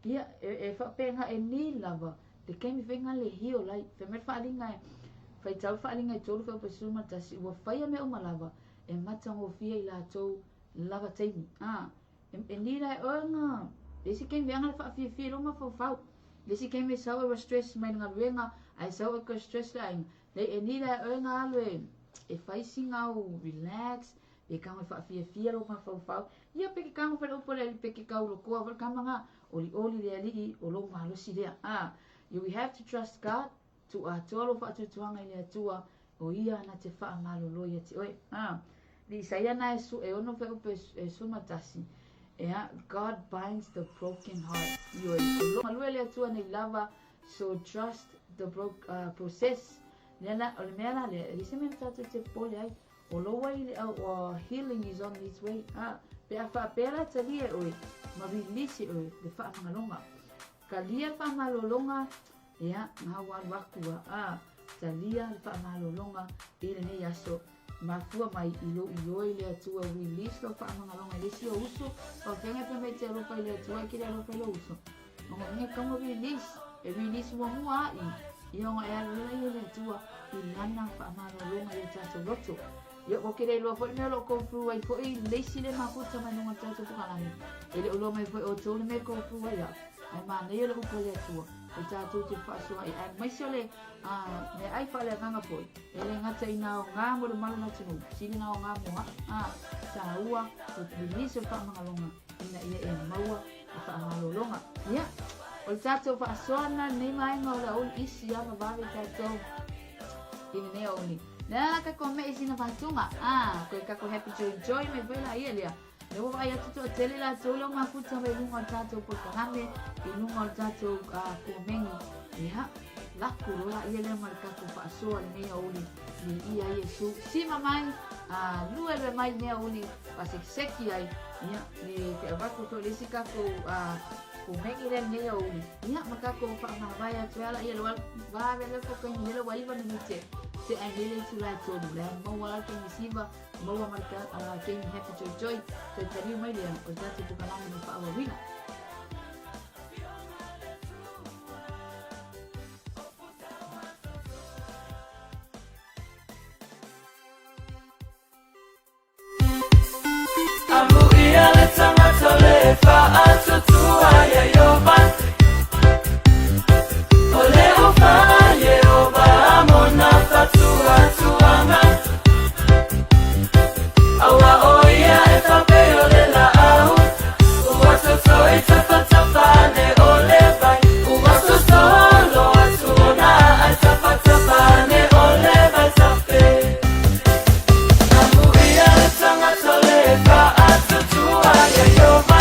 Ia e whapenga e ni lava. Le kemi whenga le hio lai. Whemer whaalinga e. Whai tau whaalinga e tolu whau pasuma tasi. Ua whaia me o malava. E matango fia i la tau lava teimi. E ni lai oenga. Lesi kemi whenga le whaafia fia longa whau. Lesi kemi sau e wa stress mai nga ruenga. Ai sau e ka stress le ainga. Le e ni lai oenga alo e. E whai singa o relax. E kama whaafia fia longa whau. Ia peke kama whai upo le peke kau lokoa. Wal kama nga. Oli le alii o lo mahalosi lea. We have to trust God to atolo whaatutuanga i le atua o ia na te wha malolo ia te oe. Li saia na e ono whai upe e sumatasi. God binds the broken heart. Io e lo malue le atua nei lava, so trust the process. Nena o le mea la le, li se mea tatu te pole ai. O lo wai le au healing is on its way. Pe a whaapera ta lia oe. Ma release oe le whaamangalonga. Ka lia whaamalolonga ea ngā waruakua. Ta lia le whaamalolonga i le nei aso. Mafua mai ilo i le atua release lo whaamangalonga. Le si o uso. O whenga pe mei te aropa i le atua ki le aropa i lo uso. Onga minga kama release. E release mua mua ai. I onga e alula i le atua. I lana whaamalolonga i le tato roto. Ia ko kere lo foi me lo ko fu ai foi leisi le mafuta mai no tatu pukalani. Ele o lo mai foi o tole me ko fu ai. Ai ma nei le ko le tua. O tatu te fa so ai mai so le me ai fa le nganga foi. Ele ngata ina o nga mo le malu na tunu. Sini na o nga mo ta ua o release fa mangalonga. Ina ia e maua fa mangalonga. Ia o tatu fa so na nei mai no la o isi ya ma va tatu. Ini ne oni. Nā ka ko me isina whatunga. Koe ka ko happy to enjoy me vela ia lea. Le wo vai atu to tele la tolo ma futa me lunga tato po kaname. I lunga tato kumengi. Ia, laku rola ia le marika ko whaasoa le mea uli. Ni ia Yesu. Sima mai, lua le mai mea uli. Pasek ai. Ia, ni te awako to lesi ka ko kumengi le mea uli. Ia, makako whaamawai atu ala ia loa. Vare le ko kanyi hele waiva ni mite. Se ai hele tu la tolu la maua ke misiva maua marka ke happy to joy te tari mai le o tatu tu kana no pa wa wina Amu ia le tanga tole fa atu tu ya yoban ole o fa ye o ba mona tuanga awa oia e whapeo le la au ua soso e tapatapane o le vai ua soso lo atuna ai tapatapane o le vai tape Amu ia le tanga tole fa atu tua ia yoba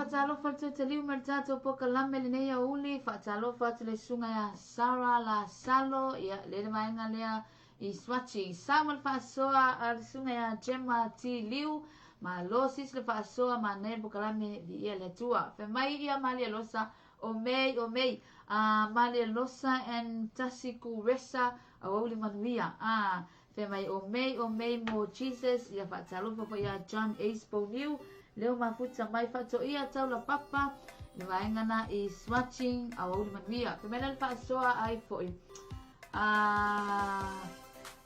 whaatalofa te te liu mai tātou poka lame le nei a uli, whaatalofa te le sunga ia Sarah la Salo, ia le maenga lea I Swatchi. Samuel whaasoa a le sunga ia Gemma T. Liu, ma losis le whaasoa ma nei poka lame di ia le tua. Fe mai ia mali a losa o mei, mali a losa en tasiku resa a wauli manuia. Fe mai o mei mo Jesus, ia whaatalofa po ia John Ace Liu, leo mafuta mai fato ia tau la papa le vaengana I swatching a wauli manuia pe mena le whaasoa ai foi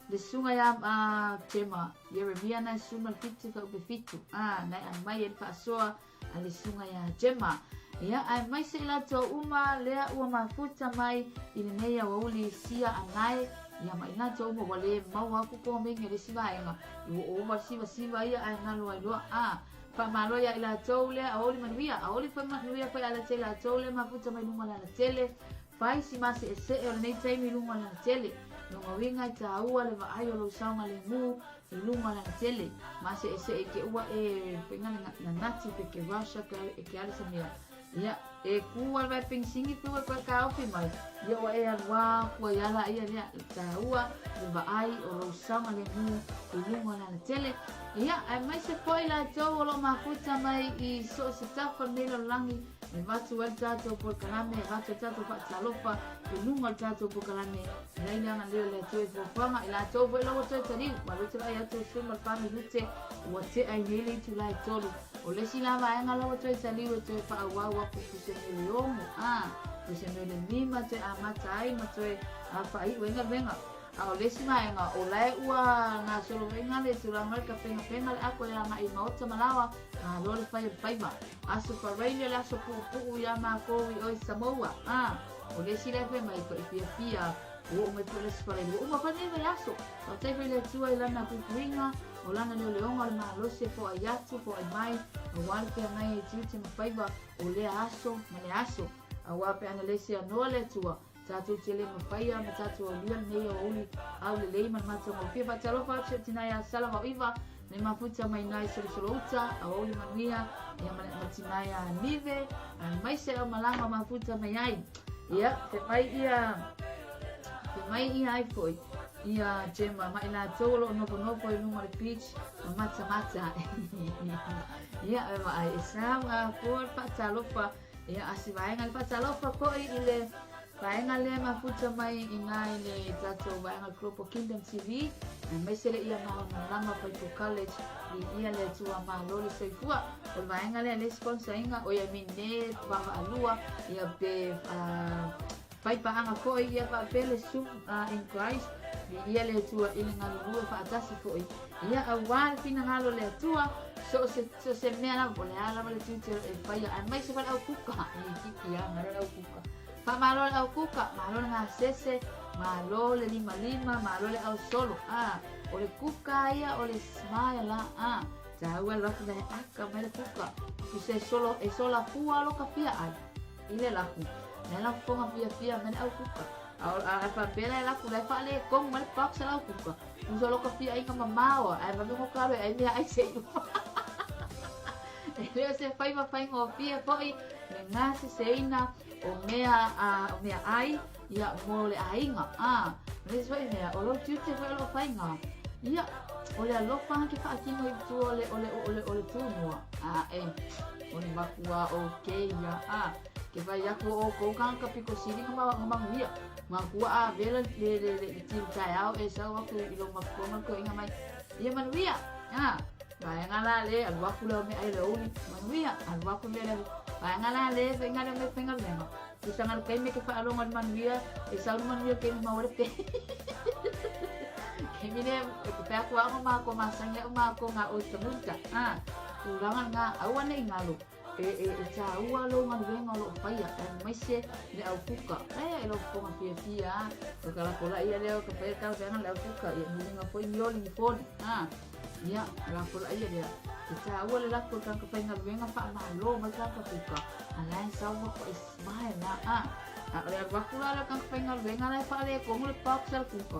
le sunga ia tema Jeremia na sunga fitu ka upe fitu nai ai mai le whaasoa a le sunga ia Gemma ia ai mai se la to uma lea ua mafuta mai I le nei a wauli sia anai ia mai na to uma wale mau aku ko mengi le sivaenga I o ma siva ia ai ngalo ai loa pa malo ya ila tole a oli manuia a oli fa manuia fa ala tele a tole ma puta mai lunga la tele fai si masi ese e nei tai mi lunga la tele no winga ta ua le va ayo lo saunga le mu I lunga la tele masi ese e ke ua e penga na nati pe ke rasha ke ala samia ya e kuwa vai pensingi tu ko ka ofi mai yo e alwa ko yala ia ia ta ua le va ai o lo saunga le mu lunga la tele ia ai mai se foi la tau o lo mafuta mai I so se tafa nelo langi me vatu el tato por kalame vatu tato pa talofa I lunga tato por kalame nei nga leo le tue fo fama I la tau foi lo to tani ma lo trai atu suma fami lute o te ai neli tu lai tolu o le sila va nga lo to tani o te fa wa ko se me lo ko se me le mima te amata ai ma te a fa I venga au lesi mai nga o lai ua nga solo venga le tu la marca penga le ako ya mai maota malawa lo le fai ma aso pa rainy la so pu ya ma ko I oi Samoa o lesi le fe mai ko pia o me tu le spale o ma pa ne ya so o te ve le tu ai lana pu ringa o lana le leonga le ma lo se po ayatu po ai mai o wal pe mai tu te fai ba o le aso ma le aso a wa pe ana lesi no le tua Tatu tele mafaya matatu olia nei o uli au le lei man matu mo pia patalo fa tina ya sala wa iva nei mafuta mai nai solo uta au uli manuia ya matina ya nive mai se o malanga mafuta mai ai ia te mai ia ai foi ia Gemma mai la tolo no I lunga le beach mata ia ai sama por patalo fa ia asivaenga le patalo fa ko ile Vaenga le mafuta mai I ngai le tato vaenga Klopo Kingdom TV mai se le ia lama pa I college I ia le tua ma lole soifua o vaenga le sponsor inga o ia mine vava alua ia be pai pa anga ko ia pa pele sum in Christ ia le tua I ngalua fa atasi ko ia awal fina ngalo le tua so se mea la vole ala le tutor e pai mai se fa au kuka I kiki ya ngara au kuka Pa malo le au kuka, malo le ngā sese, malo le lima, malo le au solo. O le kuka ia, o le smile la. Taua laku le aka mai le kuka. Kuse solo, e sola fua loka pia ai. Ile laku. Ne laku fonga pia mai le au kuka. A pa pela e laku le fa le kong mai le paksa le au kuka. Uso loka pia ai kama mawa. Ai mamingo karo e ai mea ai se iu. E leo se fai ngo pia foi. Le ngasi se ina. O mea ai ia mo le ainga le sai mea o lo tute fa lo fainga ia o le lo fa ke fa kino I tu ole tu mo o le makua okay ia ke vai ya ko o kan ka piko siri ma ia makua vela le ti tai au e sa wa ko I lo makua ko inga mai ia manuia vai ngala le al wa ku le me ai le uli manuia al wa ku le Ngala le venga le venga venga. Bisa ngal kai me ke fa alongan manuia, e sa manuia ke ma ore pe. Kemine pe aku ma ko masanya ma ko nga o temunta. Ulangan nga awane ngalo. E cha ua lo ngal venga lo pa ya mai se le au kuka. Lo ko ma pia. Ko kala pola ia le ko pe ka venga le au kuka ia ni nga foi ni fon. Ia la pola ia dia. Kita awal lah ko kan kepengal wenga pa malo masa ka kuka alai sawa ko ismail na le bakula kan kepengal wenga lai pa le ko mul pak sal kuka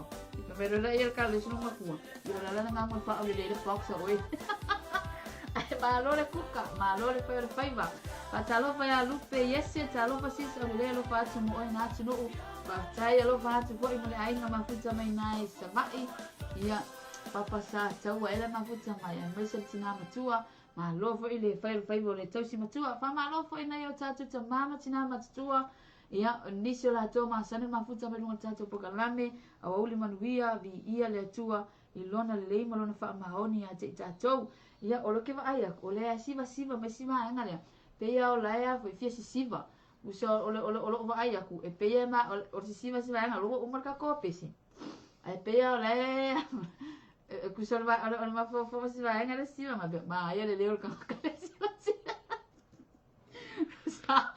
pero la ir ka le sunu makua yo la ngam pa le pak sa oi palole kuka, malole pa le faiva. Pa talo pa ya lupe yesi, talo pa sisa ule lo pa atu mo na atu no. Pa tai lo pa atu ko imole ai na mafuta mai nai sa mai. Ia papa sa tau ele mafuta mai, mai se tina matua. Ma lofo ile faiva le tausi matua. Fa ma lofo ina yo tatu ta mama tina matua. Ia nisi la to ma sana mafuta mai lunga tatu pokalame. Awa uli manuia vi ia le atua. Ilona le leima lona fa mahoni a te tatou. Ia o lo ke va aia o le siva me siva anga le. Pe ia o la ia foi fia siva. Uso o va aia ku e pe ia ma o siva anga lo o marka ko pesi. Ai pe ia o la ku so va o ma fo siva anga le siva ma ia le leo ka le siva.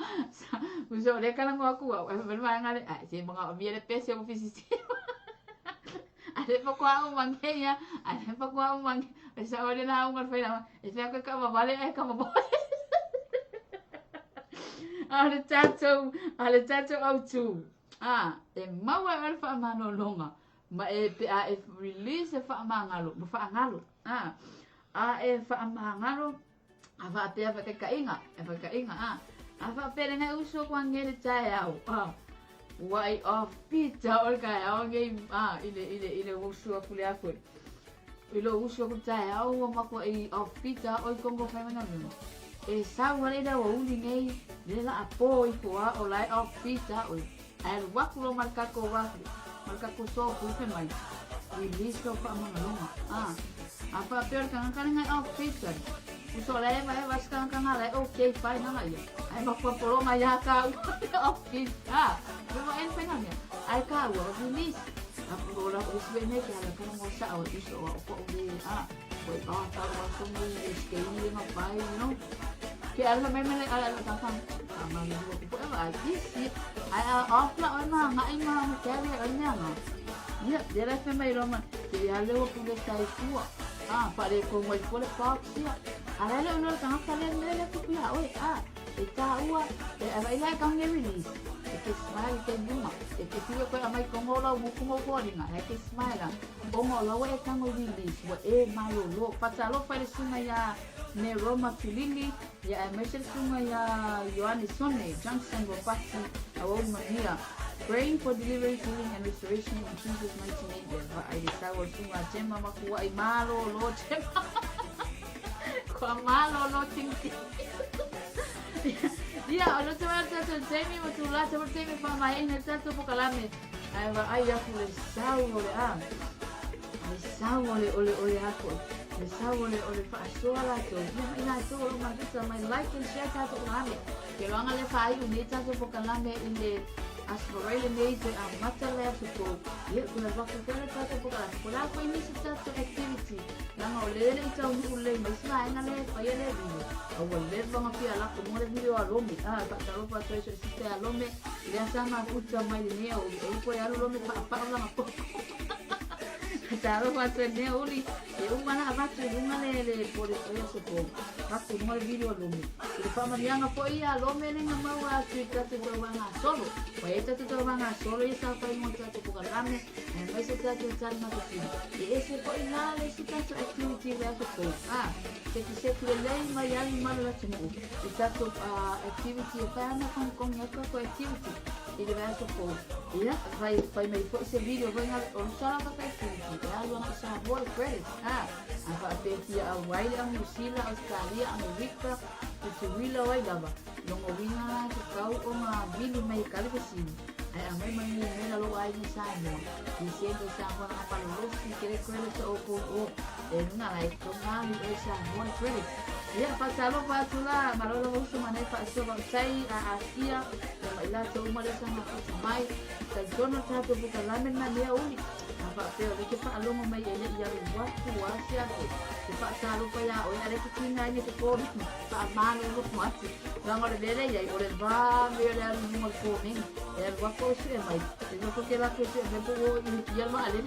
Uso le kana ngo aku ai va anga le ai se mga o mi le pesi o fisi siva. Ale pa kwa umangkenya, ale pa kwa umang. Sa ore na ungar fa na. Ese ako ka mabale ay ka mabale. Ale tato au tu. E mawa al fa mano longa. Ma e release fa mangalo, fa ngalo. E fa mangalo. Ava pe ava ka inga, Ava pe na uso kwa ngere tai au. Wai of pizza or kai au ngai ile usu aku le aku. Ile usu aku tai au ma ko of pizza o kongo fa mana no. E sa wale da wa uli ngai le la apo i ko o lai of pizza o. Ai wa ku lo marka ko so ku fe mai. Release ko fa mana no. Apa per kan ngai of pizza. Uso le mai was kan ngai okay fine na ya. Ai ma ko polo mai ka of pizza. Pero en penanya, ai ka wa release. Apo ora o swene ka la kan mo sa o iso o ko de Woi ta wa so mo este ni ma pai no. Que ala me ala ta fa. Ma ni ko ko ba si ai off la ona ngai ma ke ale anya no. Ia de la fe mai roma. Que ya le o ku de sai tua. Pare ko mo ko le pa sia. Ala le ono ka ka le ku ya oi e ta ua e ai lai ka nge release. Que smile que numa que tive ko mai ko ngola mu ko ko ringa que smile ko ngola we ka ngo release wa e malo lo patalo pa le sunga ya ne Roma Filili ya mesel sunga ya Yohane Sonne Johnson go pati awu mania praying for deliverance, healing and restoration in Jesus mighty name. Wa ai sa wa sunga tema makuwa ai malo lo tema ko malo lo tinti. Dia ono tawar tato temi mo tula tawar temi pa mai na tato po kalame. Ai aku le sawo ole ako. Le sawo ole pa sola to. Ina to lo magisa mai like and share tato kalame. Que lo haga le fa ai ni tato po kalame ile aspirate ne te mata le to. Ye kuna va ko kele tato po kalame. Kula ko ini tato activity. Nang ole le tau ule mai sa ina le pa ele video. Awal vanga pia la ko mo le video alome pa talo pa to se site alome le sana kucha mai ni o ko ya alome pa la ma po talo pa to ne uli e umana abatu ngale le por eso ko pa ko mo le video alome le pa ma yanga po ia alome le ma wa tu te to banga solo pa eta to banga solo e sa pa mo to ko kalame e mai se ta to tan ma to e ese po ina le se ta activity le ko que se le mai ya malo temu tato activity pa na con ko activity ele vai so ko ia vai mai fo ese video vai na on sala ka activity ya lo na sa boy credit apa te dia wai ang Sila Australia Amerika te wila wai lava lo mo wina ke kau o ma bilu mai kali ke sini ai amai mai ni na lo ai ni sa mo diciendo sa ko na pa lo si quiere credit o ko na lai ko na ni esa boy credit. Ya pasalo patula malolo mo sumane pa so sai a Asia na ila to umale sa na mai sa jono tato buka lamen na dia uli apa pero ke pa alo mo mai ele ya watu wasia ke pa salo pa ya o ale ke tinga ni ko pa malo mo mati na ngore dele ya ore ba me le al mo ko min ya wa ko se mai no ko ke la ke se me po ya ma ale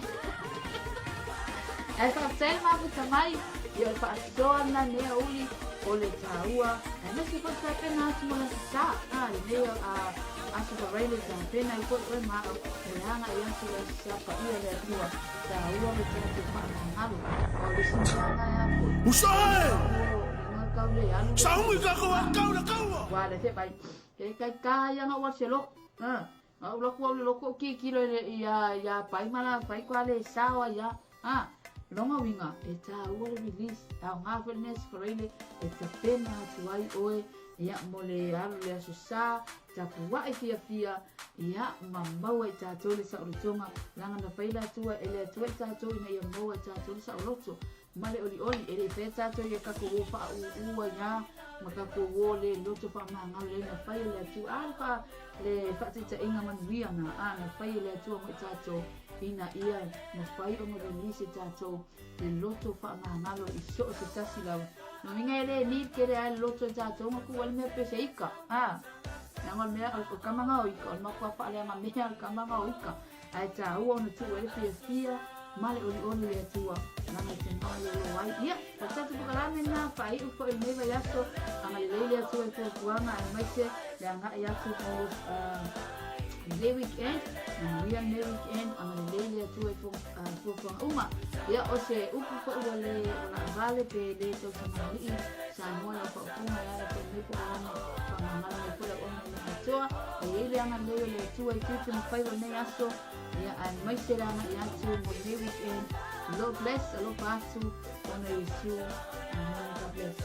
esa selma buka mai yo pa so na ne uli ole taua na se ko sa pena mo na sa leo aso pa rele sa pena ko ma e hanga yan sa pa ia le tua taua me tena ke pa ngalo o le singa ya Usai! kau le alu. Saungi ka kau na kau. Wa le te pai. Ke kai ka ya nga wa se lo. Au loko ki lo ya pai mala pai kwa le sawa ya. Longa winga e ta ua le release au ngā whenes whareile e ta pena tuai oe ia mo le alu le aso sa ta kuwa e fia ia ma maua e tātou le saurotonga langa na whaila tua e le atua e tātou ina ia maua e tātou le sauroto ma le oli e le whea tātou ia kako wo wha ua ia ma kako wo le loto wha ngā le na whaia le atua alpa le whaatita inga manuia na whaia le atua mo e tātou ina ia na whai o mo release tātou le loto wha ngalo i so o se tasi lau. No minga ele ni kere ai loto tātou ma kuwa le mea pese ika. Nangol mea o kamanga o ika, o makua wha lea ma mea o kamanga o ika. Ai tā ua ona tu ele fia male oli le atua. Nanga te male lo wai. Ia, o tatu pukarame na whai uko e meva yaso, anga le le atua e kuanga ai maise le anga yaso o le weekend, Maria le weekend, ang lele tu e fo uma. Ya o se upu ko wale na vale pe le to sa mali sa mo ya ko uma ya ko me ko ana pa mama ko la ona na toa. E le ang lele tu e tu mo fai ne aso. Ya an mai se la ya tu mo le weekend. Lord bless, lo pasu, ona isu, God bless.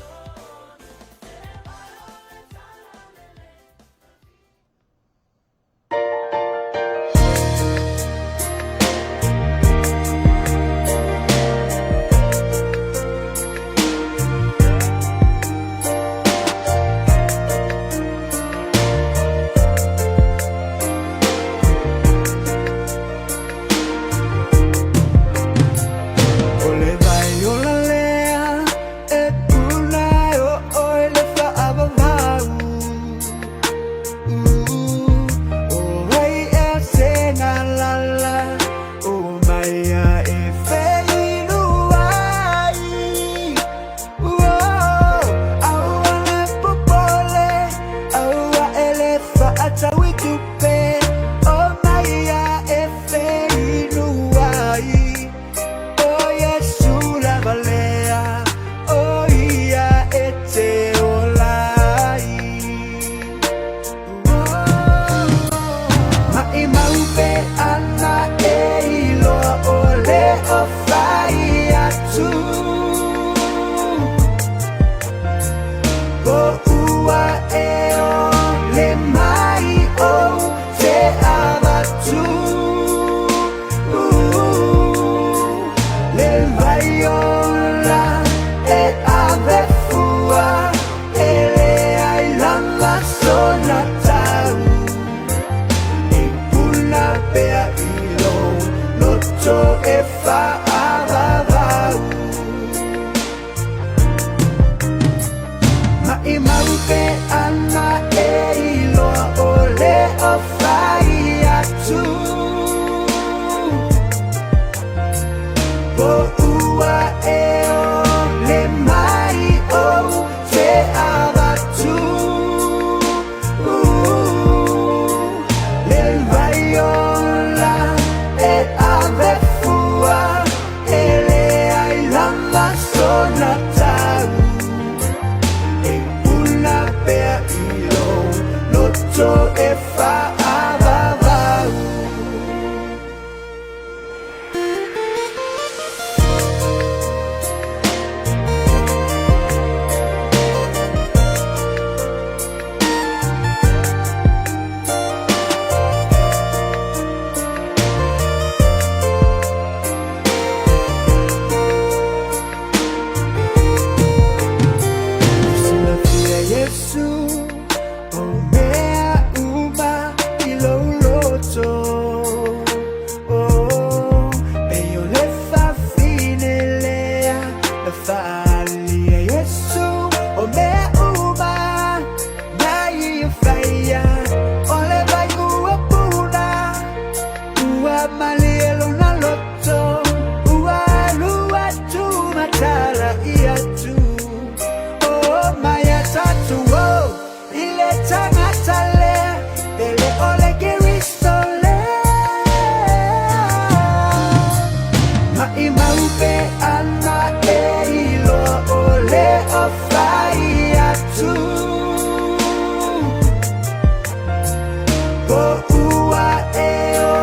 ua e o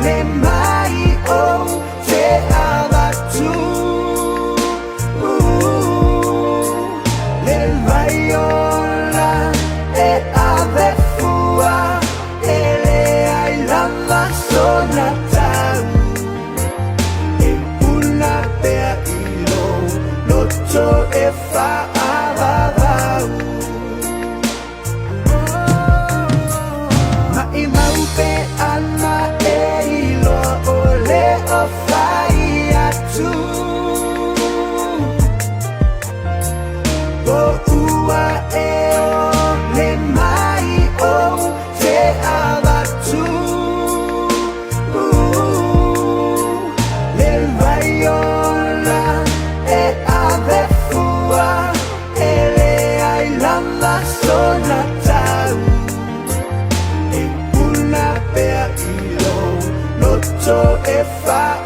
le mai o te avatu le vaiola e ave fua e le ai lama sona tau e una pea ilo loto e fa avavau mai maupe ana e ilo o le o fai atu o ua e o le mai o te avatu le vaiola e ave fua e le ai lama sona tau e una pea ilo loto e fa